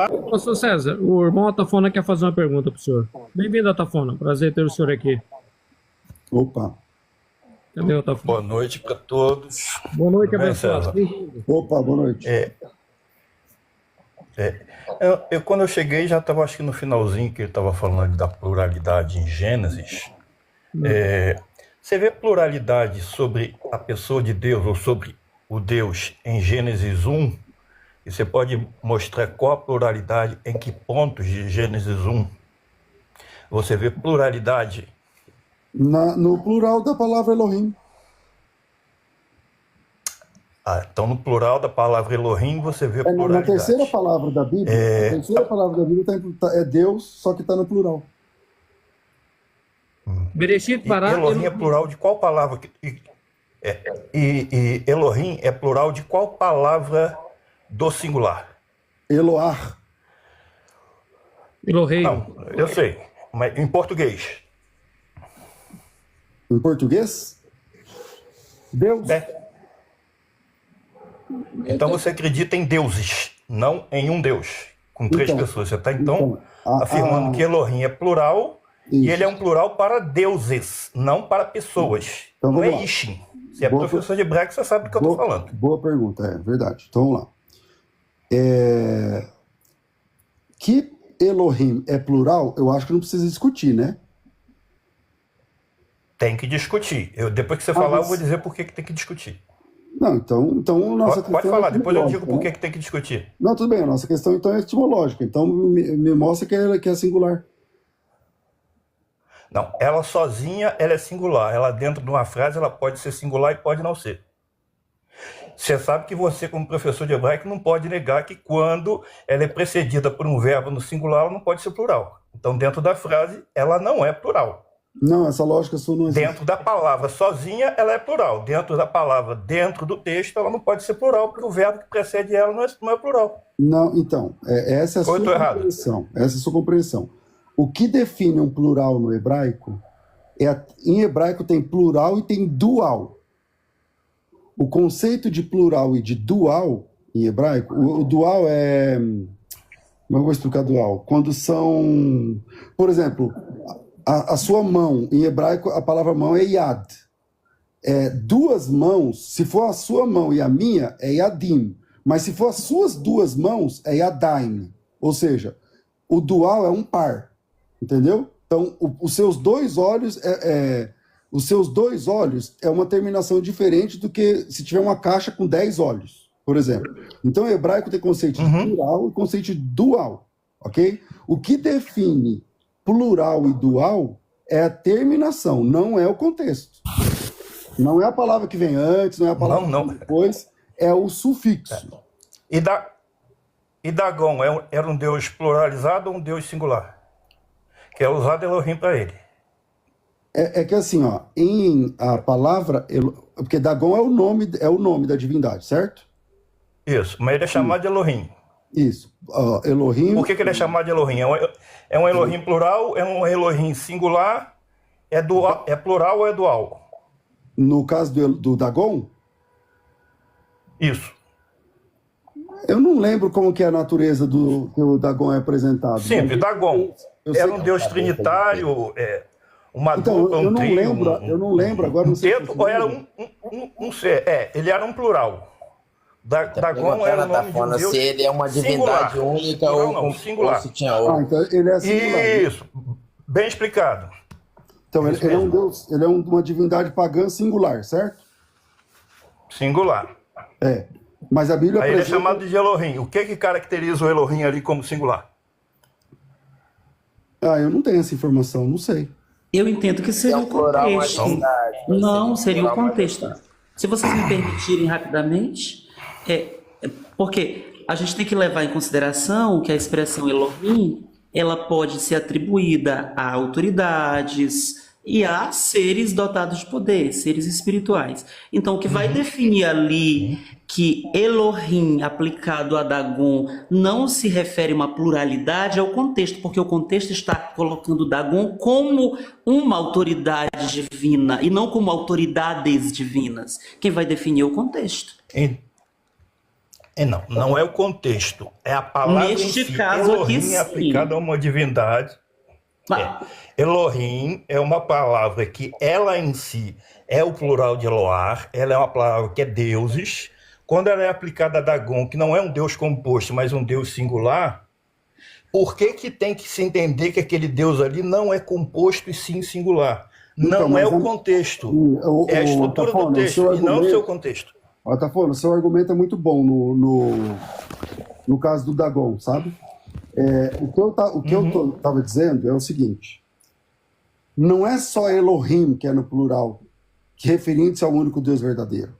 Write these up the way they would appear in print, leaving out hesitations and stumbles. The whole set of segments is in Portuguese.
Ô, seu César, o irmão Atafona quer fazer uma pergunta para o senhor. Bem-vindo, Atafona. Prazer ter o senhor aqui. Opa, Cadê o Atafona? Boa noite para todos. Boa noite, Tudo bem, abençoado. César? Bem-vindo. opa, boa noite. Quando eu cheguei, já estava acho que no finalzinho que ele estava falando ali da pluralidade em Gênesis. Você vê pluralidade sobre a pessoa de Deus ou sobre o Deus em Gênesis 1? E você pode mostrar qual a pluralidade, em que pontos de Gênesis 1 você vê pluralidade? No plural da palavra Elohim. Então no plural da palavra Elohim você vê Na pluralidade. terceira palavra da Bíblia, a terceira palavra da Bíblia é Deus, só que está no plural. Bereshit E Pará. Elohim é plural de qual palavra? E Elohim é plural de qual palavra do singular? Eloar, Elohei. Não, eu sei, mas em português. em português, Deus. Então você acredita em deuses, não em um Deus, com três Então, pessoas. Você está então a- afirmando que Elohim é plural e Isso. ele é um plural para deuses, não para pessoas. Então, não vamos é lá. Ishim. Se é Boa professor de hebraico, você sabe do que eu estou falando. Boa pergunta, é verdade. Então vamos lá. Que Elohim é plural, eu acho que não precisa discutir, né? Tem que discutir. Depois que você falar, eu mas- vou dizer por que tem que discutir. Não, então nossa Pode questão falar, é depois eu digo etimológica, por né? que tem que discutir. Não, tudo bem, a nossa questão então é etimológica. Então me mostra que é singular. Não, ela sozinha, ela é singular. Ela dentro de uma frase, ela pode ser singular e pode não ser. Você sabe que você, como professor de hebraico, não pode negar que quando ela é precedida por um verbo no singular, ela não pode ser plural. Então, dentro da frase, ela não é plural. Não, essa lógica sua não existe. Dentro da palavra sozinha, ela é plural. Dentro da palavra, dentro do texto, ela não pode ser plural, porque o verbo que precede ela não é plural. Não, então, essa é a Ou eu tô sua errado? compreensão. Essa é a sua compreensão. O que define um plural no hebraico em hebraico tem plural e tem dual. O conceito de plural e de dual em hebraico, o dual é. Como eu vou explicar dual? Quando são. Por exemplo, a sua mão, em hebraico, a palavra mão é yad. Duas mãos, se for a sua mão e a minha, é yadim. Mas se for as suas duas mãos, é yadaim. Ou seja, o dual é um par. Entendeu? Então, os seus dois olhos é uma terminação diferente do que se tiver uma caixa com 10 olhos, por exemplo. Então, o hebraico tem conceito de plural e conceito de dual, ok? O que define plural e dual é a terminação, não é o contexto. Não é a palavra que vem antes, não é a palavra Não. que vem depois, é o sufixo. E Dagon era um deus pluralizado ou um deus singular? Que é usado Elohim para ele. É que assim, ó, em a palavra, porque Dagon é o nome da divindade, certo? Isso, mas ele é chamado de Elohim. Isso. Elohim. Por que ele é chamado de Elohim? É um Elohim plural, é um Elohim singular, é plural ou é dual? No caso do Dagon, Isso. eu não lembro como que é a natureza que o Dagon é apresentado. Simples, Dagon. Eu sei Era um que- deus trinitário, uma Então, dupla, eu um não trio, lembro, eu não lembro agora, não sei se teto, você ou era lembra. um ser. Ele era um plural. Dagon era o nome de um deus se ele é uma divindade singular. única Plural ou, não, singular. ou se tinha outro. Então ele é singular. Isso, bem explicado. Então isso ele é um mesmo. deus, ele é uma divindade pagã singular, certo? Singular. Mas a Bíblia Aí ele é apresenta- chamado de Elohim. O que caracteriza o Elohim ali como singular? eu não tenho essa informação, não sei. Eu entendo que seria o plural, uma contexto. divindade. Não, seria o Plural, uma contexto. Se vocês me permitirem rapidamente, porque a gente tem que levar em consideração que a expressão Elohim, ela pode ser atribuída a autoridades e a seres dotados de poder, seres espirituais. Então, o que vai definir ali que Elohim aplicado a Dagon não se refere a uma pluralidade é o contexto, porque o contexto está colocando Dagon como uma autoridade divina e não como autoridades divinas. Quem vai definir é o contexto. Não é o contexto, é a palavra em Neste si. caso aqui, Elohim é aplicada a uma divindade. Elohim é uma palavra que ela em si é o plural de Eloar, ela é uma palavra que é deuses. Quando ela é aplicada a Dagon, que não é um deus composto, mas um deus singular, por que tem que se entender que aquele deus ali não é composto e sim singular? Então, Não é mas o contexto, é a estrutura do texto e não o seu contexto. Tafona, o seu argumento é muito bom no caso do Dagon, sabe? O que eu estava dizendo é o seguinte: não é só Elohim que é no plural, que referente-se ao único Deus verdadeiro.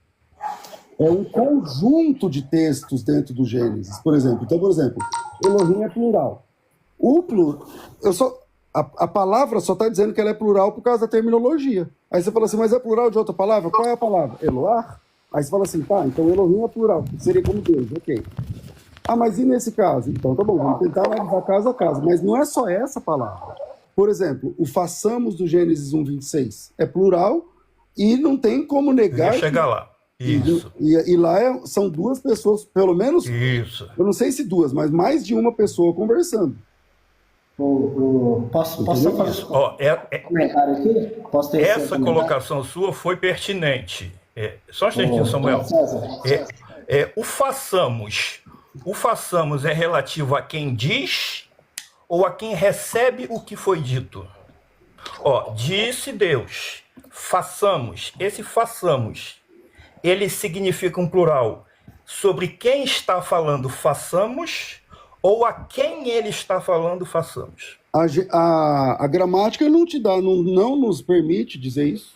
É um conjunto de textos dentro do Gênesis. Por exemplo, Elohim é plural. A palavra só está dizendo que ela é plural por causa da terminologia. Aí você fala assim, mas é plural de outra palavra? Qual é a palavra? Eloar? Aí você fala assim, tá, então Elohim é plural, seria como Deus, ok. Ah, mas e nesse caso? Então, tá bom, vamos tentar analisar caso a caso. Mas não é só essa palavra. Por exemplo, o façamos do Gênesis 1:26 é plural e não tem como negar... Vou chegar lá. Isso. E lá são duas pessoas, pelo menos... Isso. Eu não sei se duas, mas mais de uma pessoa conversando. Posso só fazer um comentário aqui? Posso ter essa colocação sua foi pertinente. Só um instantinho, Samuel. O façamos é relativo a quem diz ou a quem recebe o que foi dito? Disse Deus, façamos. Esse façamos, ele significa um plural sobre quem está falando façamos ou a quem ele está falando façamos. A gramática não te dá, não nos permite dizer isso.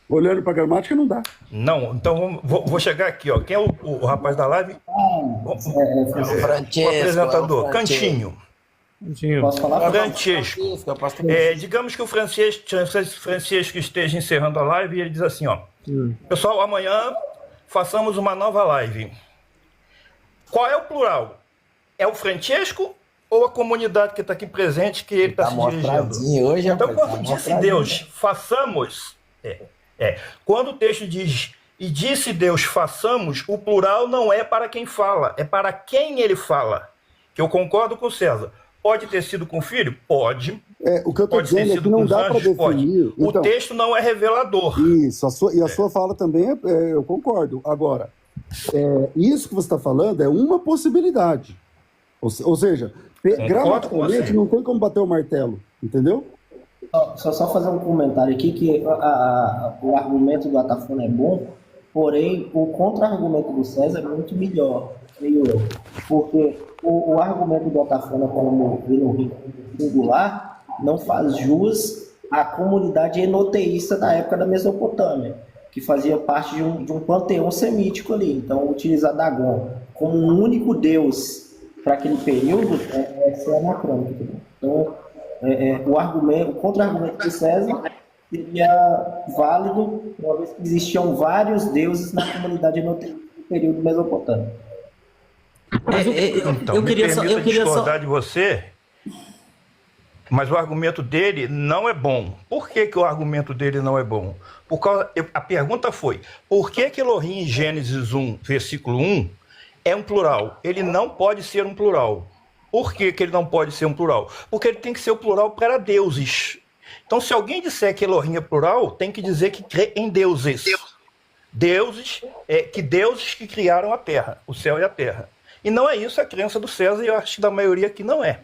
Olhando para a gramática, não dá. Não, então vou chegar aqui, ó. Quem é o rapaz da live? O Francesco, o apresentador, Cantinho. Posso falar? Francesco. Digamos que o Francesco esteja encerrando a live e ele diz assim, ó. Pessoal, amanhã façamos uma nova live. Qual é o plural? É o Francesco ou a comunidade que está aqui presente que ele está se dirigindo? Hoje, então, quando disse Deus, façamos... Quando o texto diz, e disse Deus, façamos, o plural não é para quem fala, é para quem ele fala. Que eu concordo com o César. Pode ter sido com o filho? Pode. O que eu estou dizendo é que não dá para definir. Pode. Então, o texto não é revelador. Isso, a sua fala também, eu concordo. Agora, isso que você está falando é uma possibilidade. Ou seja, gramaticalmente não tem como bater o martelo, entendeu? Só fazer um comentário aqui, que o argumento do Atafona é bom, porém o contra-argumento do César é muito melhor, creio eu. Porque o argumento do Atafona como Elohim singular não faz jus à comunidade enoteísta da época da Mesopotâmia, que fazia parte de um panteão semítico ali. Então, utilizar Dagon como um único deus para aquele período é ser anacrônico. Então, o contra-argumento de César seria válido, uma vez que existiam vários deuses na comunidade enoteísta do período mesopotâmico. Então, eu queria discordar de você, mas o argumento dele não é bom. Por que o argumento dele não é bom? A pergunta foi, por que Elohim em Gênesis 1, versículo 1, é um plural? Ele não pode ser um plural. Por que ele não pode ser um plural? Porque ele tem que ser o plural para deuses. Então, se alguém disser que Elohim é plural, tem que dizer que crê em deuses. Deuses que criaram a terra, o céu e a terra. E não é isso a crença do César, e eu acho que da maioria aqui não é.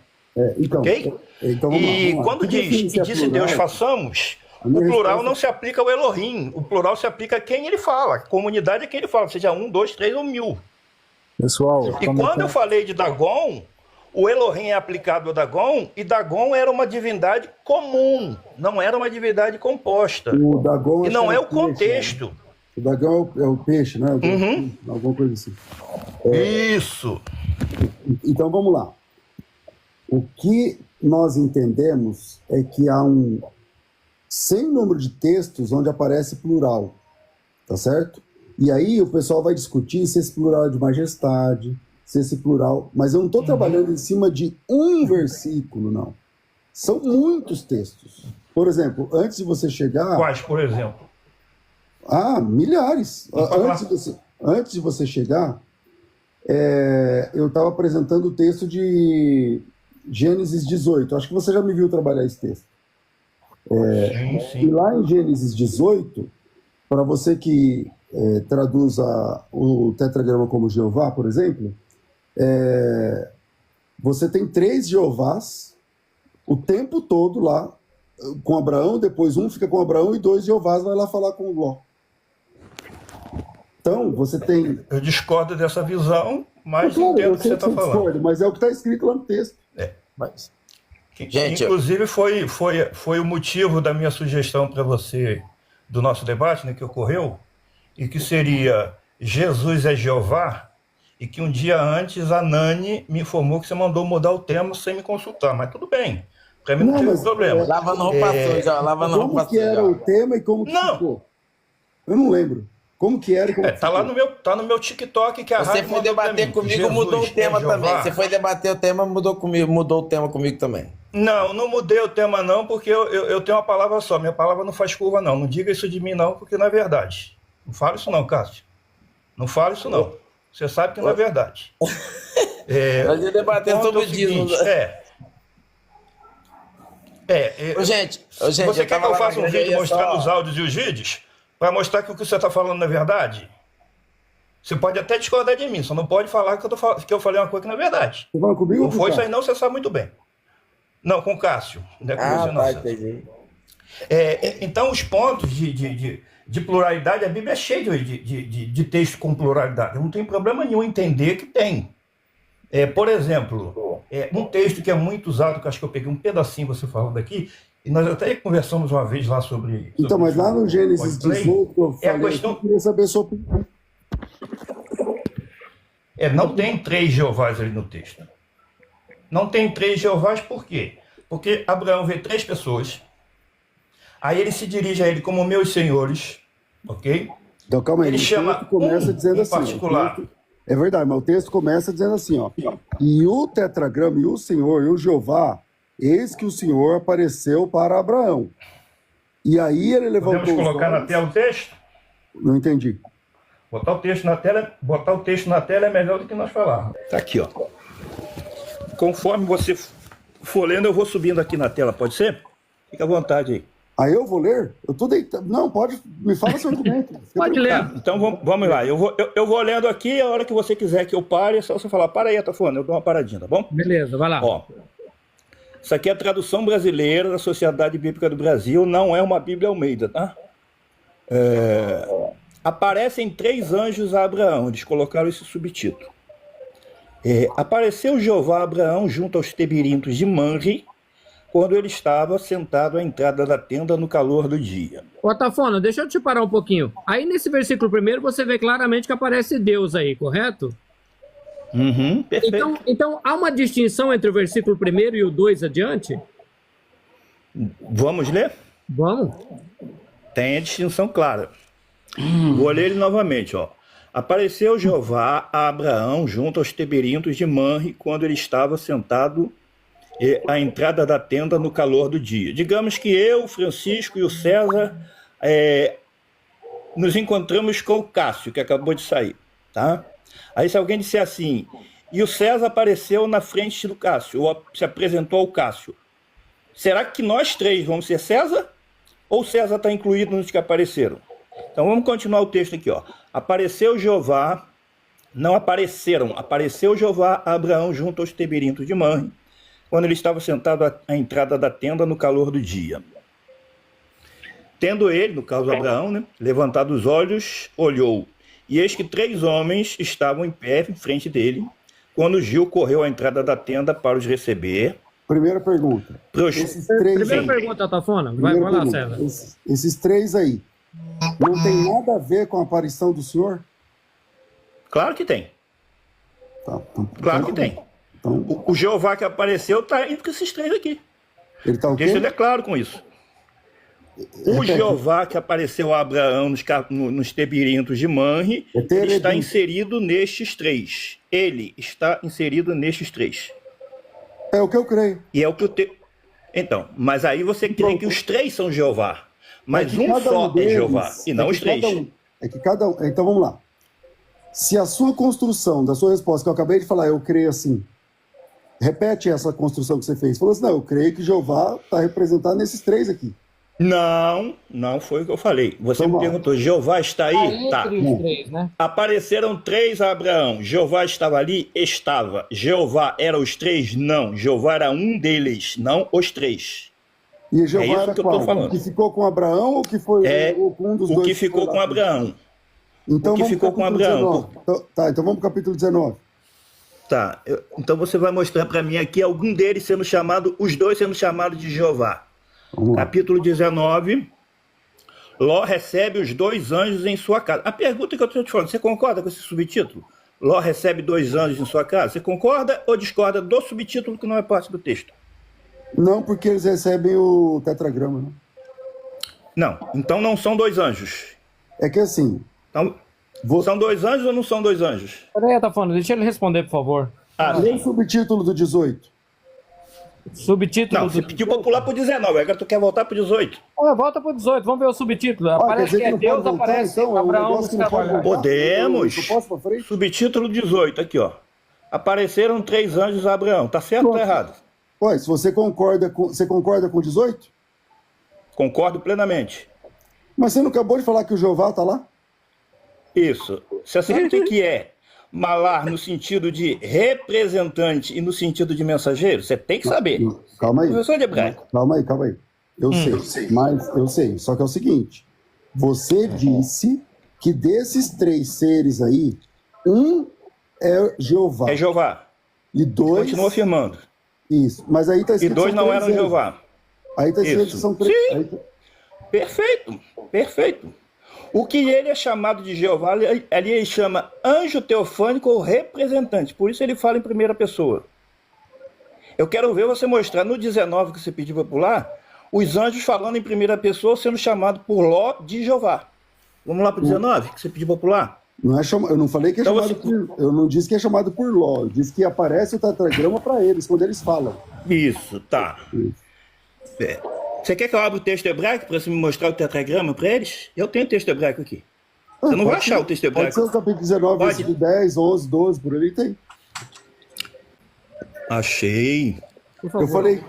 Ok? Então, vamos lá. Quando disse Deus façamos, o plural não se aplica ao Elohim. O plural se aplica a quem ele fala. A comunidade é quem ele fala, seja 1, 2, 3 ou 1000. Pessoal, e quando eu falei de Dagon, o Elohim é aplicado a Dagon, e Dagon era uma divindade comum, não era uma divindade composta. O Dagon e não é o peixe, contexto. Né? O Dagon é o peixe, né? Alguma coisa assim. Isso. Então vamos lá. O que nós entendemos é que há sem número de textos onde aparece plural, tá certo? E aí o pessoal vai discutir se esse plural é de majestade, se esse plural... Mas eu não estou trabalhando em cima de um versículo, não. São muitos textos. Por exemplo, antes de você chegar... Quais, por exemplo? Milhares. Antes de você chegar, eu estava apresentando o texto de Gênesis 18. Acho que você já me viu trabalhar esse texto. Sim, E sim. lá em Gênesis 18, para você que traduz o tetragrama como Jeová, por exemplo, você tem 3 Jeovás o tempo todo lá com Abraão, depois um fica com Abraão e 2 Jeovás vai lá falar com Ló. Então, você tem... Eu discordo dessa visão, mas Claro, entendo eu o que você sei está que você falando. discorda, mas é o que está escrito lá no texto. Mas, gente, Inclusive, foi o motivo da minha sugestão para você, do nosso debate, né, que ocorreu, e que seria Jesus é Jeová, e que um dia antes a Nani me informou que você mandou mudar o tema sem me consultar, mas tudo bem, para mim não Não, teve mas, problema. lavando roupa suja, ó, lavando Como roupa que era suja. o tema e como que Não. ficou? Eu não lembro. Como que era e como que Tá lá ficou? no meu TikTok que a Você rádio foi mandou pra debater mim. comigo, Jesus mudou o é tema Jeová. também. Você foi debater o tema, mudou o tema comigo também. Não mudei o tema não, porque eu tenho uma palavra só. Minha palavra não faz curva não. Não diga isso de mim não, porque não é verdade. Não fala isso não, Cássio. Não fala isso não. Você sabe que não é verdade. Nós ia debater O ponto sobre é o seguinte, dízimo. Ô, gente, você quer que eu faça um vídeo mostrando os áudios? áudios e os vídeos para mostrar que o que você está falando não é verdade? Você pode até discordar de mim, só não pode falar que eu falei uma coisa que não é verdade. Você fala comigo Não ou com foi o isso aí cara? não, você sabe muito bem. Não, com o Cássio. Não é com você não, César. Entendi. Então, os pontos de pluralidade, a Bíblia é cheia de texto com pluralidade. Eu não tenho problema nenhum em entender que tem. Por exemplo, um texto que é muito usado, que eu acho que eu peguei um pedacinho você falando aqui, e nós até conversamos uma vez lá sobre Então, mas lá no Gênesis Coldplay. 18, que eu É a falei, questão- eu queria saber a sua opinião. Não tem 3 Jeovás ali no texto. Não tem 3 Jeovás por quê? Porque Abraão vê 3 pessoas, aí ele se dirige a ele como meus senhores, ok? Então, calma aí. Ele o chama texto começa um dizendo em assim. particular. O texto- é verdade, mas o texto começa dizendo assim, ó. E o tetragrama, e o Senhor, e o Jeová, eis que o Senhor apareceu para Abraão. E aí ele levantou Podemos os colocar na olhos... tela o texto? Não entendi. Botar o texto na tela é melhor do que nós falarmos. Tá aqui, ó. Conforme você for lendo, eu vou subindo aqui na tela, pode ser? Fica à vontade aí. Aí eu vou ler? Eu tô deitado. Não, pode. Me fala seu argumento. Fica Pode tranquilo. ler. Então vamos lá. Eu vou lendo aqui, a hora que você quiser que eu pare, é só você falar, para aí, Atafona, eu dou uma paradinha, tá bom? Beleza, vai lá. Ó, isso aqui é a tradução brasileira da Sociedade Bíblica do Brasil, não é uma Bíblia Almeida, tá? Aparecem 3 anjos a Abraão, eles colocaram esse subtítulo. Apareceu Jeová a Abraão junto aos tebirintos de Manre, quando ele estava sentado à entrada da tenda no calor do dia. Ô, Tafona, deixa eu te parar um pouquinho. Aí nesse versículo primeiro você vê claramente que aparece Deus aí, correto? Uhum, perfeito. Então há uma distinção entre o versículo primeiro e o 2 adiante? Vamos ler? Vamos. Tem a distinção clara. Vou ler ele novamente, ó. Apareceu Jeová a Abraão junto aos tebirintos de Manre, quando ele estava sentado à entrada da tenda no calor do dia. Digamos que eu, o Francisco e o César nos encontramos com o Cássio, que acabou de sair, tá? Aí se alguém disser assim, e o César apareceu na frente do Cássio, ou se apresentou ao Cássio, será que nós 3 vamos ser César? Ou César está incluído nos que apareceram? Então vamos continuar o texto aqui, ó. Apareceu Jeová, não apareceram, apareceu Jeová a Abraão junto aos tebirintos de Manre, quando ele estava sentado à entrada da tenda no calor do dia. Tendo ele, no caso Abraão, né, levantado os olhos, olhou, e eis que 3 homens estavam em pé em frente dele, quando Gil correu à entrada da tenda para os receber. Primeira pergunta. Esses 3 Primeira aí. pergunta, Tafona. Vai Primeira lá, pergunta. César. Esses 3 aí. Não tem nada a ver com a aparição do Senhor? Claro que tem, Tá, então, claro que tem. Então, O Jeová que apareceu está entre esses 3 aqui. ele tá o Deixa quê? ele é claro com isso. O Repete. Jeová que apareceu a Abraão nos tebirintos de Manre, ele está Terebim. inserido nestes 3. Ele está inserido nestes 3. É o que eu creio. E é o que eu tenho. Então, mas aí você crê que os 3 são Jeová. Mas É que um cada só deles- é Jeová, e não é os que 3. cada um- é que cada um. Então vamos lá. Se a sua construção, da sua resposta, que eu acabei de falar, eu creio assim, repete essa construção que você fez. Falou assim, não, eu creio que Jeová está representado nesses três aqui. Não foi o que eu falei. Você Então, me perguntou, Jeová está aí? Tá. Entre os três, né? Apareceram três a Abraão. Jeová estava ali? Estava. Jeová era os três? Não. Jeová era um deles, não os três. E Jeová isso era que eu tô qual? falando. O que ficou com Abraão ou que foi ou com um dos O dois? que ficou foi com lá? Abraão. Então, o que vamos ficou pro com capítulo Abraão. 19. Então vamos para o capítulo 19. Tá. Então você vai mostrar para mim aqui algum deles sendo chamado, os dois sendo chamados de Jeová. Vamos lá. Capítulo 19. Ló recebe os dois anjos em sua casa. A pergunta que eu estou te falando, você concorda com esse subtítulo? Ló recebe dois anjos em sua casa. Você concorda ou discorda do subtítulo que não é parte do texto? Não, porque eles recebem o tetragrama, né? Não. Então não são dois anjos. É que assim, Então, vou... são dois anjos ou não são dois anjos? Peraí, Atafona, deixa ele responder, por favor. lê o subtítulo do 18. Subtítulo Não, você pediu para pular para o 19, agora tu quer voltar para o 18. Volta pro 18, vamos ver o subtítulo. quer Aparece dizer que é não Deus, pode voltar, aparece então? É um Abraão negócio que não pode trabalhar. voltar? Podemos. Eu posso para frente? Subtítulo 18, aqui ó. Apareceram três anjos a Abraão. Tá certo ou tá errado? Ué, se você concorda com 18? Concordo plenamente. Mas você não acabou de falar que o Jeová está lá? Isso. Você sabe o que é malar no sentido de representante e no sentido de mensageiro? Você tem que saber. Calma aí. Professor de hebraico. Calma aí. Eu sei, mas eu sei. Só que é o seguinte: você disse que desses três seres aí, um é Jeová. É Jeová. E dois. Continua afirmando. Isso. Mas aí está E escrito dois que são não três eram anjos. Jeová. Aí está escrito que Isso. são três. Sim. Aí tá- Perfeito. Perfeito. O que ele é chamado de Jeová, ali ele chama anjo teofânico ou representante. Por isso ele fala em primeira pessoa. Eu quero ver você mostrar no 19 que você pediu para pular, os anjos falando em primeira pessoa sendo chamado por Ló de Jeová. Vamos lá para o 19 que você pediu para pular? Não é eu não falei que é Então chamado você- por. Eu não disse que é chamado por Ló. Eu disse que aparece o tetragrama para eles, quando eles falam. Isso, tá. É. Você quer que eu abra o texto hebraico para você me mostrar o tetragrama para eles? Eu tenho o texto hebraico aqui. Você não vai Pode achar ser- o texto Pode hebraico. ser o capítulo 19, Pode. versículo 10, 11, 12, por ali tem. Achei. Por favor. Eu falei,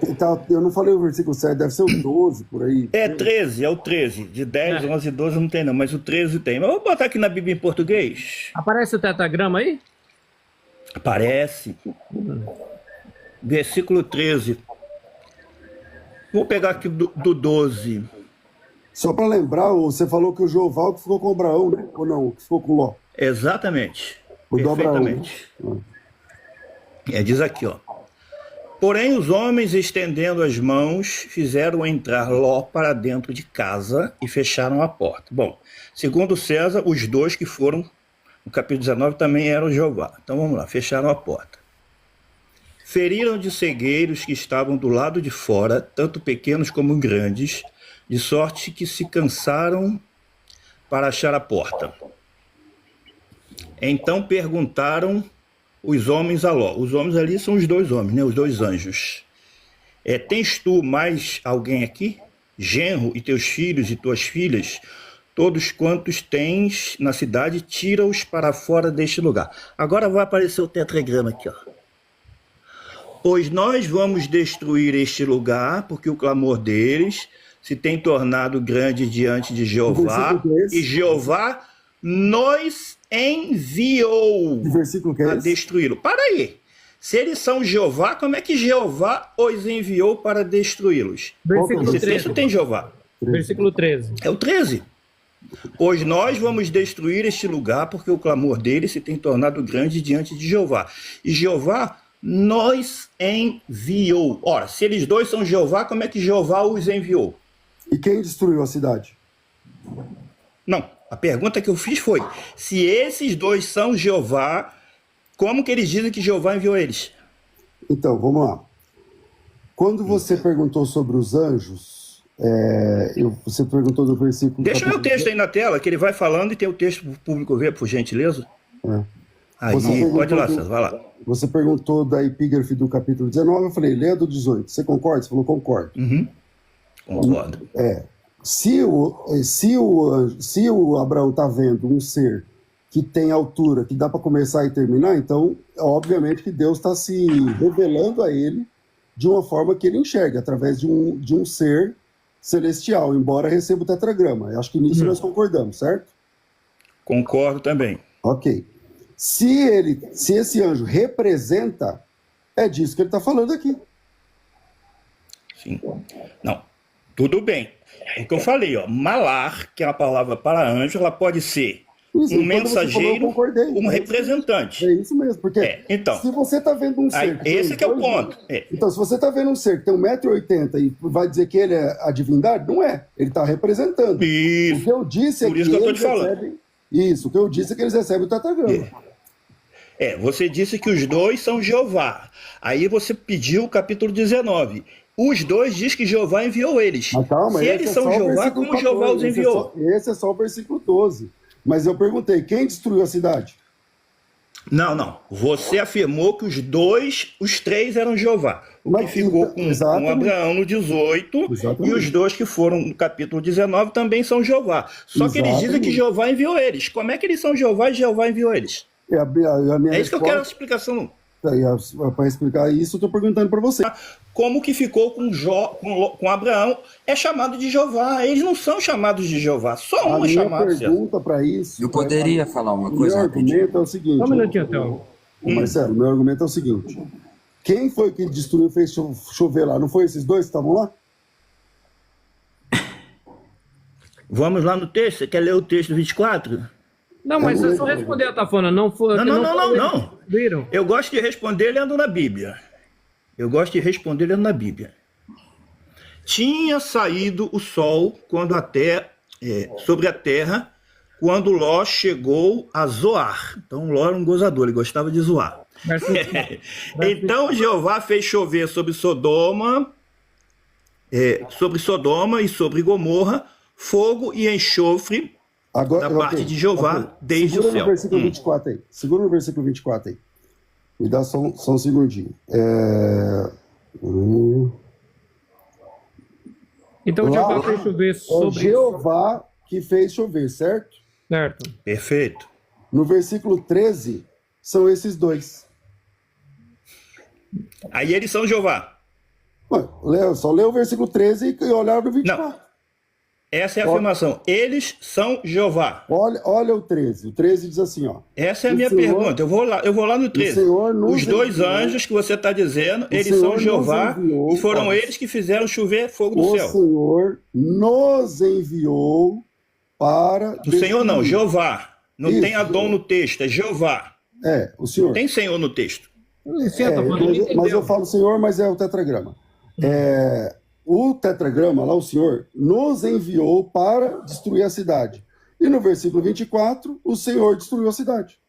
eu não falei o versículo 7, deve ser o 12, por aí. É 13, é o 13. De 10, 11 e 12 não tem não, mas o 13 tem. Mas eu vou botar aqui na Bíblia em português. Aparece o tetragrama aí? Aparece. Versículo 13. Vou pegar aqui do 12. Só para lembrar, você falou que o Jeová é o que ficou com Abraão, né? Ou não, o que ficou com Ló. Exatamente. O do Abraão. Perfeitamente. Diz aqui, ó. Porém, os homens, estendendo as mãos, fizeram entrar Ló para dentro de casa e fecharam a porta. Bom, segundo César, os dois que foram, no capítulo 19, também eram Jeová. Então vamos lá, fecharam a porta. Feriram de cegueiros que estavam do lado de fora, tanto pequenos como grandes, de sorte que se cansaram para achar a porta. Então perguntaram os homens a Ló. Os homens ali são os dois homens, né? Os dois anjos. Tens tu mais alguém aqui? Genro e teus filhos e tuas filhas? Todos quantos tens na cidade, tira-os para fora deste lugar. Agora vai aparecer o tetragrama aqui, ó. Pois nós vamos destruir este lugar, porque o clamor deles se tem tornado grande diante de Jeová, versículo que é esse? e Jeová nos enviou Que versículo que é a esse? destruí-lo. Para aí. Se eles são Jeová, como é que Jeová os enviou para destruí-los? Versículo Esse 13. texto tem Jeová. Versículo 13. É o 13. Pois nós vamos destruir este lugar, porque o clamor dele se tem tornado grande diante de Jeová. E Jeová nos enviou. Ora, se eles dois são Jeová, como é que Jeová os enviou? E quem destruiu a cidade? Não, a pergunta que eu fiz foi, se esses dois são Jeová, como que eles dizem que Jeová enviou eles? Então, vamos lá. Quando você perguntou sobre os anjos, você perguntou do versículo... Deixa o texto aí na tela, que ele vai falando e tem o texto para o público ver, por gentileza. Aí, Você perguntou pode ir lá, do- César, vai lá. Você perguntou da epígrafe do capítulo 19, eu falei, leia do 18. Você concorda? Você falou, concordo. Concordo. Se o Abraão está vendo um ser que tem altura, que dá para começar e terminar, então, obviamente que Deus está se revelando a ele de uma forma que ele enxerga, através de um ser celestial, embora receba o tetragrama. Eu acho que nisso nós concordamos, certo? Concordo também. Ok. Se esse anjo representa, é disso que ele está falando aqui. Sim. Não, tudo bem. É o que eu falei, ó. Malar, que é uma palavra para anjo, ela pode ser Isso, um quando você falou, eu mensageiro, concordei. um representante. É isso mesmo, porque Então, se você está vendo um aí, ser... tem esse que é o 2 ponto. metros, então, se você está vendo um ser que tem 1,80 m e vai dizer que ele é a divindade, não é. Ele está representando. O Isso. que eu disse é Por isso que eu tô eles te falando. recebem... Isso, o que eu disse é que eles recebem o tetragrama. Você disse que os dois são Jeová. Aí você pediu o capítulo 19. Os dois diz que Jeová enviou eles. Mas calma, Se esse eles é são só o Jeová, versículo como Jeová 14, os enviou? Esse é só o versículo 12. Mas eu perguntei, quem destruiu a cidade? Não. Você afirmou que os três eram Jeová. O que Mas, ficou então, com exatamente. Abraão no 18 Exatamente. e os dois que foram no capítulo 19 também são Jeová. Só que eles dizem que Exatamente. Jeová enviou eles. Como é que eles são Jeová e Jeová enviou eles? A minha É isso que eu quero a resposta, explicação. para explicar isso, eu estou perguntando para você. Como que ficou com Abraão é chamado de Jeová. Eles não são chamados de Jeová. Só A um é minha chamado. César. pergunta para isso... Eu poderia falar uma O meu coisa rapidinho? argumento é o seguinte... Só um minutinho, então. Marcelo, meu argumento é o seguinte. Quem foi que destruiu e fez chover lá? Não foi esses dois que estavam lá? Vamos lá no texto. Você quer ler o texto 24? Não, mas é só responder a Tafona. Não foi. Não. Viram? Eu gosto de responder lendo na Bíblia. Tinha saído o sol quando sobre a terra, quando Ló chegou a Zoar. Então Ló era um gozador, ele gostava de zoar. Então Jeová fez chover sobre Sodoma e sobre Gomorra, fogo e enxofre Agora, da parte de Jeová desde Segura o céu. no versículo 24 aí. Segura no versículo 24 aí. Me dá só um segundinho. Então o Jeová fez chover É o sobre. Jeová que fez chover, certo? Certo. Perfeito. No versículo 13, são esses dois. Aí eles são Jeová. Ué, só lê o versículo 13 e olhar no 24. Essa é a afirmação. Eles são Jeová. Olha o 13. O 13 diz assim, ó. Essa é a O minha Senhor- pergunta. Eu vou lá no 13. Senhor nos Os dois enviou- anjos que você está dizendo, eles Senhor são nos Jeová enviou- e foram ó, eles que fizeram chover fogo do O céu. Senhor nos enviou para... O Senhor não, destruir. Jeová. Não Isso. tem Adão no texto, é Jeová. O Senhor. Não tem Senhor no texto. Licença, mano, ele mas eu entendeu. falo Senhor, mas é o tetragrama. O tetragrama, lá o Senhor, nos enviou para destruir a cidade. E no versículo 24, o Senhor destruiu a cidade.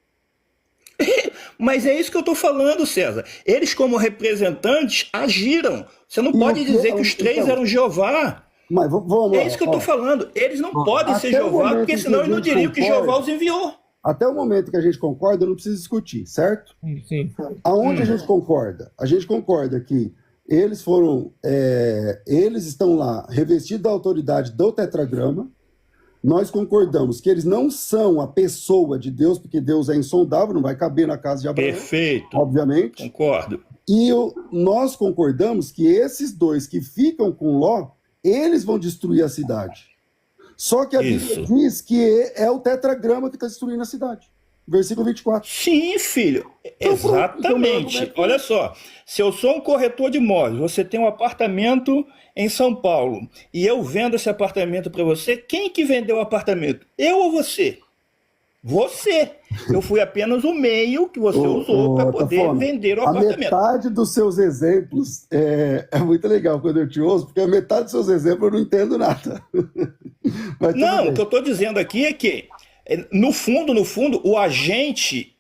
Mas é isso que eu estou falando, César. Eles, como representantes, agiram. Você não E pode o que- dizer que os três então, eram Jeová. Mas vamos lá. É isso que eu estou falando. Eles não podem ser até o Jeová, momento porque em senão que a eles não gente diriam que concorda- Jeová os enviou. Até o momento que a gente concorda, não precisa discutir, certo? Sim. Aonde a gente concorda? A gente concorda que eles foram, eles estão lá revestidos da autoridade do tetragrama. Nós concordamos que eles não são a pessoa de Deus, porque Deus é insondável, não vai caber na casa de Abraão, Perfeito. obviamente. Concordo. E nós concordamos que esses dois que ficam com Ló, eles vão destruir a cidade. Só que a Bíblia Isso. diz que é o tetragrama que está destruindo a cidade. Versículo 24. Sim, filho. Então, pronto. Exatamente. Então, meu argumento- Olha só. Se eu sou um corretor de imóveis, você tem um apartamento em São Paulo e eu vendo esse apartamento para você, quem que vendeu o apartamento? Eu ou você? Você. Eu fui apenas o meio que você usou para poder Tafona, vender o a apartamento. metade dos seus exemplos é muito legal quando eu te ouço, porque a metade dos seus exemplos eu não entendo nada. Mas tudo Não, bem. o que eu estou dizendo aqui é que, no fundo, o agente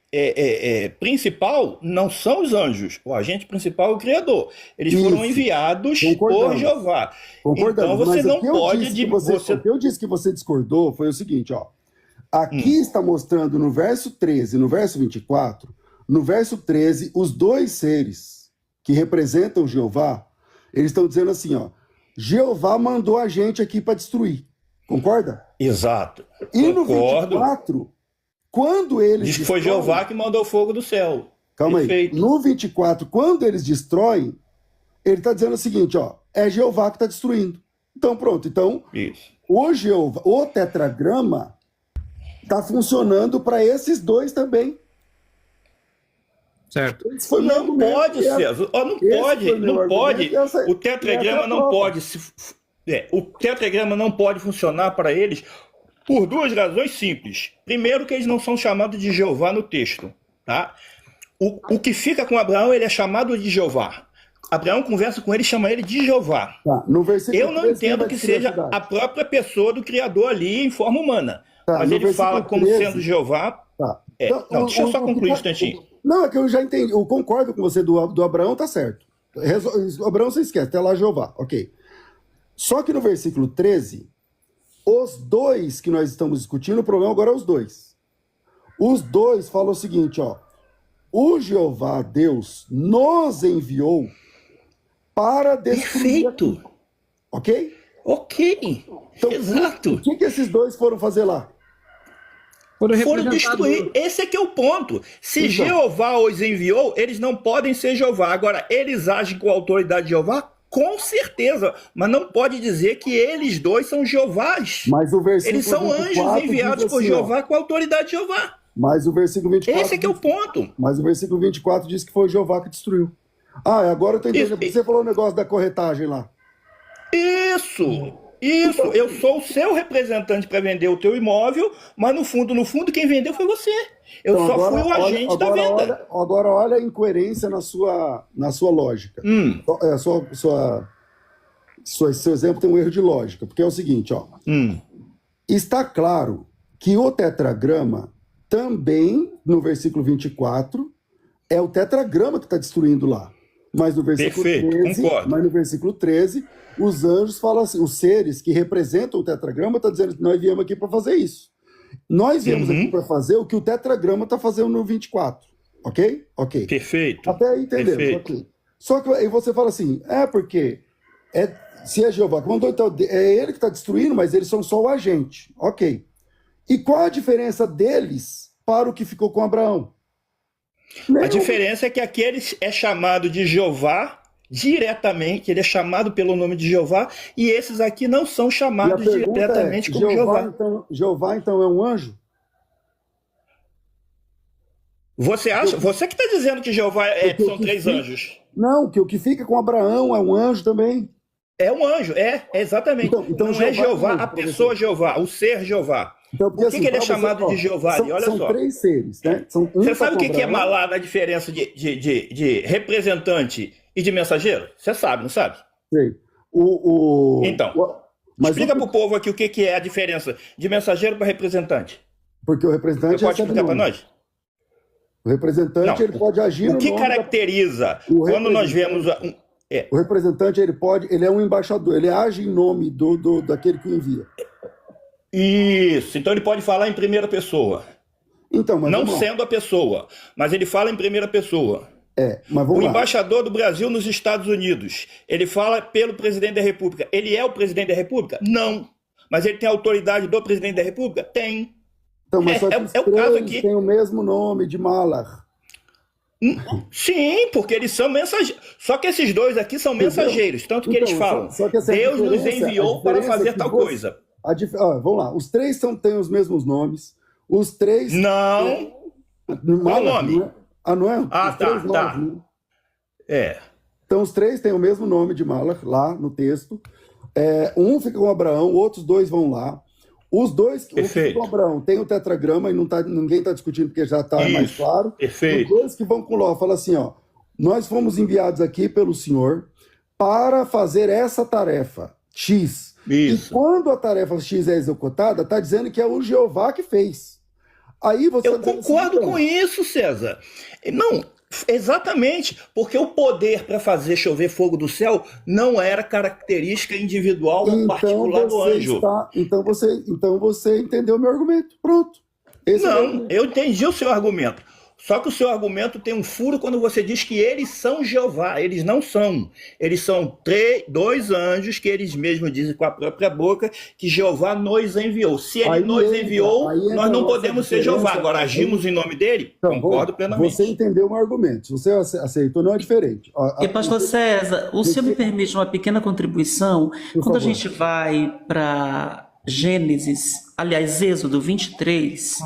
principal não são os anjos. O agente principal é o Criador. Eles foram Isso. enviados por Concordamos. Jeová. Concordamos, Então você mas não o que eu pode... disse que o que eu disse que você discordou foi o seguinte, ó. Aqui Hum. está mostrando no verso 13 e no verso 24, no verso 13, os dois seres que representam Jeová, eles estão dizendo assim, ó, Jeová mandou a gente aqui para destruir. Concorda? Exato. E no Concordo. 24, quando eles Diz que foi destroem- Jeová que mandou fogo do céu. Calma aí. Perfeito. No 24, quando eles destroem, ele está dizendo o seguinte, ó, é Jeová que está destruindo. Então pronto, então Isso. o Jeová, o tetragrama está funcionando para esses dois também. Certo. Esse foi meu Não argumento, pode, e é- César. Ó, não esse pode, foi meu não pode. argumento, e essa- O tetragrama e essa é a não prova. pode o tetragrama não pode funcionar para eles por duas razões simples. Primeiro, que eles não são chamados de Jeová no texto, tá? O que fica com Abraão, ele é chamado de Jeová. Abraão conversa com ele e chama ele de Jeová. Tá, no versículo Eu não 13, quem entendo vai que destruir seja cidade? a própria pessoa do Criador ali em forma humana. Tá, Mas no ele versículo fala como 13. sendo Jeová. Tá. Não, deixa eu só concluir um que tá- instantinho. Não, é que eu já entendi. Eu concordo com você do Abraão, tá certo. Abraão você esquece, até lá Jeová, ok. Só que no versículo 13, os dois que nós estamos discutindo, o problema agora é os dois. Os dois falam o seguinte, ó. O Jeová, Deus, nos enviou para destruir. Perfeito. Ok? Ok. Então, Exato. O que esses dois foram fazer lá? Foram Foram representados. destruir. Esse é que é o ponto. Se Então. Jeová os enviou, eles não podem ser Jeová. Agora, eles agem com a autoridade de Jeová? Com certeza. Mas não pode dizer que eles dois são Jeovás. Mas o versículo Eles são 24 anjos enviados diz por assim, ó, Jeová com a autoridade de Jeová. Mas o versículo 24 Esse é que é o ponto. Mas o versículo 24 diz que foi Jeová que destruiu. Ah, agora eu tô entendendo. Isso. Porque você falou o negócio da corretagem lá. Isso. Eu sou o seu representante para vender o teu imóvel, mas no fundo, quem vendeu foi você. Eu Então, só agora, fui o agente da venda. Agora olha a incoerência na sua lógica. Seu exemplo tem um erro de lógica, porque é o seguinte, ó. Está claro que o tetragrama também, no versículo 24, é o tetragrama que está destruindo lá. Mas no versículo Perfeito, 13, concordo. mas no versículo 13, os anjos falam assim, os seres que representam o tetragrama estão dizendo que nós viemos aqui para fazer isso. Nós viemos aqui para fazer o que o tetragrama está fazendo no 24. Ok? Ok. Perfeito. Até aí entendemos. Perfeito. Ok. Só que aí você fala assim, porque se é Jeová que mandou, então é ele que está destruindo, mas eles são só o agente. Ok. E qual a diferença deles para o que ficou com Abraão? A diferença é que aquele é chamado de Jeová diretamente, ele é chamado pelo nome de Jeová, e esses aqui não são E a chamados pergunta diretamente como Jeová. Jeová, então, é um anjo? Você acha? Você que está dizendo que Jeová Porque são o que três fica- anjos. Não, que o que fica com Abraão é um anjo também. É um anjo, exatamente. Então não é Jeová Jeová, é um a anjo, pessoa Jeová, o ser Jeová. Então, porque, Por que ele é pra você, chamado de Jeová ali? Olha são só. três seres, né? Você sabe o tá que é malada a diferença de representante e de mensageiro? Você sabe, não sabe? Sei. Então, mas explica para o povo aqui o que é a diferença de mensageiro para representante. Porque o Você representante pode explicar para nome. nós? O representante Não. ele pode agir O no que nome caracteriza O quando nós vemos... O representante ele é um embaixador, ele age em nome daquele que o envia. Isso, então ele pode falar em primeira pessoa. Então, mas Não vamos lá. sendo a pessoa, mas ele fala em primeira pessoa. Mas O vamos lá. embaixador do Brasil nos Estados Unidos, ele fala pelo presidente da República. Ele é o presidente da República? Não. Mas ele tem a autoridade do presidente da República? Tem. Então, mas só que é os o caso três aqui. têm o mesmo nome de Malar. Sim, porque eles são mensageiros. Só que esses dois aqui são mensageiros, tanto que Então, eles falam, só que essa Deus nos diferença- a enviou para diferença é fazer que tal você- coisa. Vamos lá, os três têm os mesmos nomes. Os três. Não. Malar, nome? não é? Não é? Ah, Os três tá. nomes, né? É. Então, os três têm o mesmo nome de Malar, lá no texto. Um fica com Abraão, outros dois vão lá. Os dois que Perfeito. ficam com Abraão tem o tetragrama e ninguém está discutindo porque já está mais Isso. claro. Perfeito. Os dois que vão com Ló falam assim, ó, nós fomos enviados aqui pelo Senhor para fazer essa tarefa, X. Isso. E quando a tarefa X é executada, está dizendo que é o Jeová que fez. Aí você Eu tá dizendo concordo assim, com isso, César. Não, exatamente, porque o poder para fazer chover fogo do céu não era característica individual ou particular do anjo. Então você entendeu meu argumento. Pronto. Esse é o meu Não, argumento. eu entendi o seu argumento. Só que o seu argumento tem um furo quando você diz que eles são Jeová. Eles não são. Eles são dois anjos que eles mesmos dizem com a própria boca que Jeová nos enviou. Se ele nos enviou, nós não podemos ser Jeová. Agora, agimos em nome dele? Então, Concordo plenamente. Você entendeu o meu argumento. Se você aceitou, não é diferente. E, pastor César, o senhor me permite uma pequena contribuição? Quando a gente vai para Gênesis, aliás, Êxodo 23,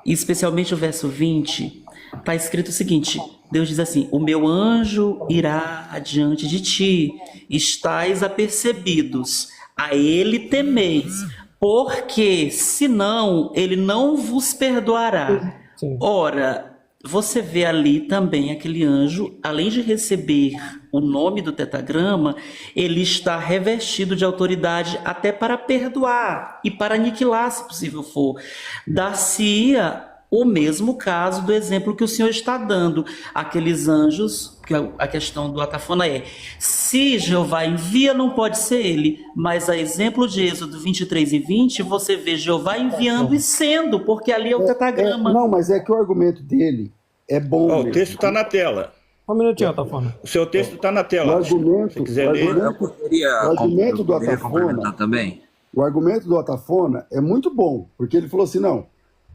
e especialmente o verso 20, está escrito o seguinte: Deus diz assim: o meu anjo irá adiante de ti, estais apercebidos, a ele temeis, porque senão ele não vos perdoará. Sim. Ora, você vê ali também aquele anjo, além de receber o nome do tetragrama, ele está revestido de autoridade até para perdoar e para aniquilar, se possível for. Dar-se-ia o mesmo caso do exemplo que o senhor está dando. Aqueles anjos, que a questão do Atafona é: se Jeová envia, não pode ser ele, mas a exemplo de Êxodo 23 e 20, você vê Jeová enviando e sendo, porque ali é o tetragrama. Não, mas é que o argumento dele é bom. Ó, o mesmo. texto está na tela. Um minutinho, Atafona. O seu texto está na O tela. argumento, Se quiser o ler. argumento, o argumento do Atafona, também. o argumento do Atafona é muito bom, porque ele falou assim, não,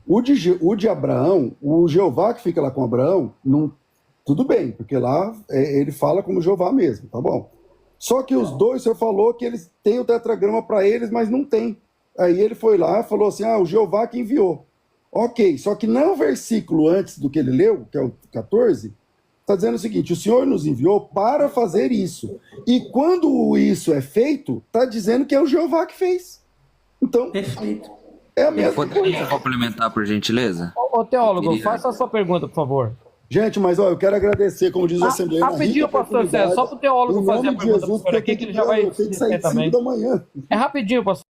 o de Abraão, o Jeová que fica lá com Abraão, não, tudo bem, porque lá ele fala como Jeová mesmo, tá bom? Só que os dois, o senhor falou que eles têm o tetragrama para eles, mas não tem. Aí ele foi lá e falou assim, o Jeová que enviou. Ok, só que no versículo antes do que ele leu, que é o 14, está dizendo o seguinte: o Senhor nos enviou para fazer isso. E quando isso é feito, está dizendo que é o Jeová que fez. Então, Perfeito. é a mesma Poderia coisa. complementar, por gentileza? Ô, teólogo, Queria- faça a sua pergunta, por favor. Gente, mas eu quero agradecer, como diz a Assembleia, na Rapidinho, rica pastor César, oportunidade, só para o teólogo em fazer a nome de pergunta Jesus, para o senhor aqui, que ele já vai eu tenho que sair dizer de 5 também. da manhã. É rapidinho, pastor.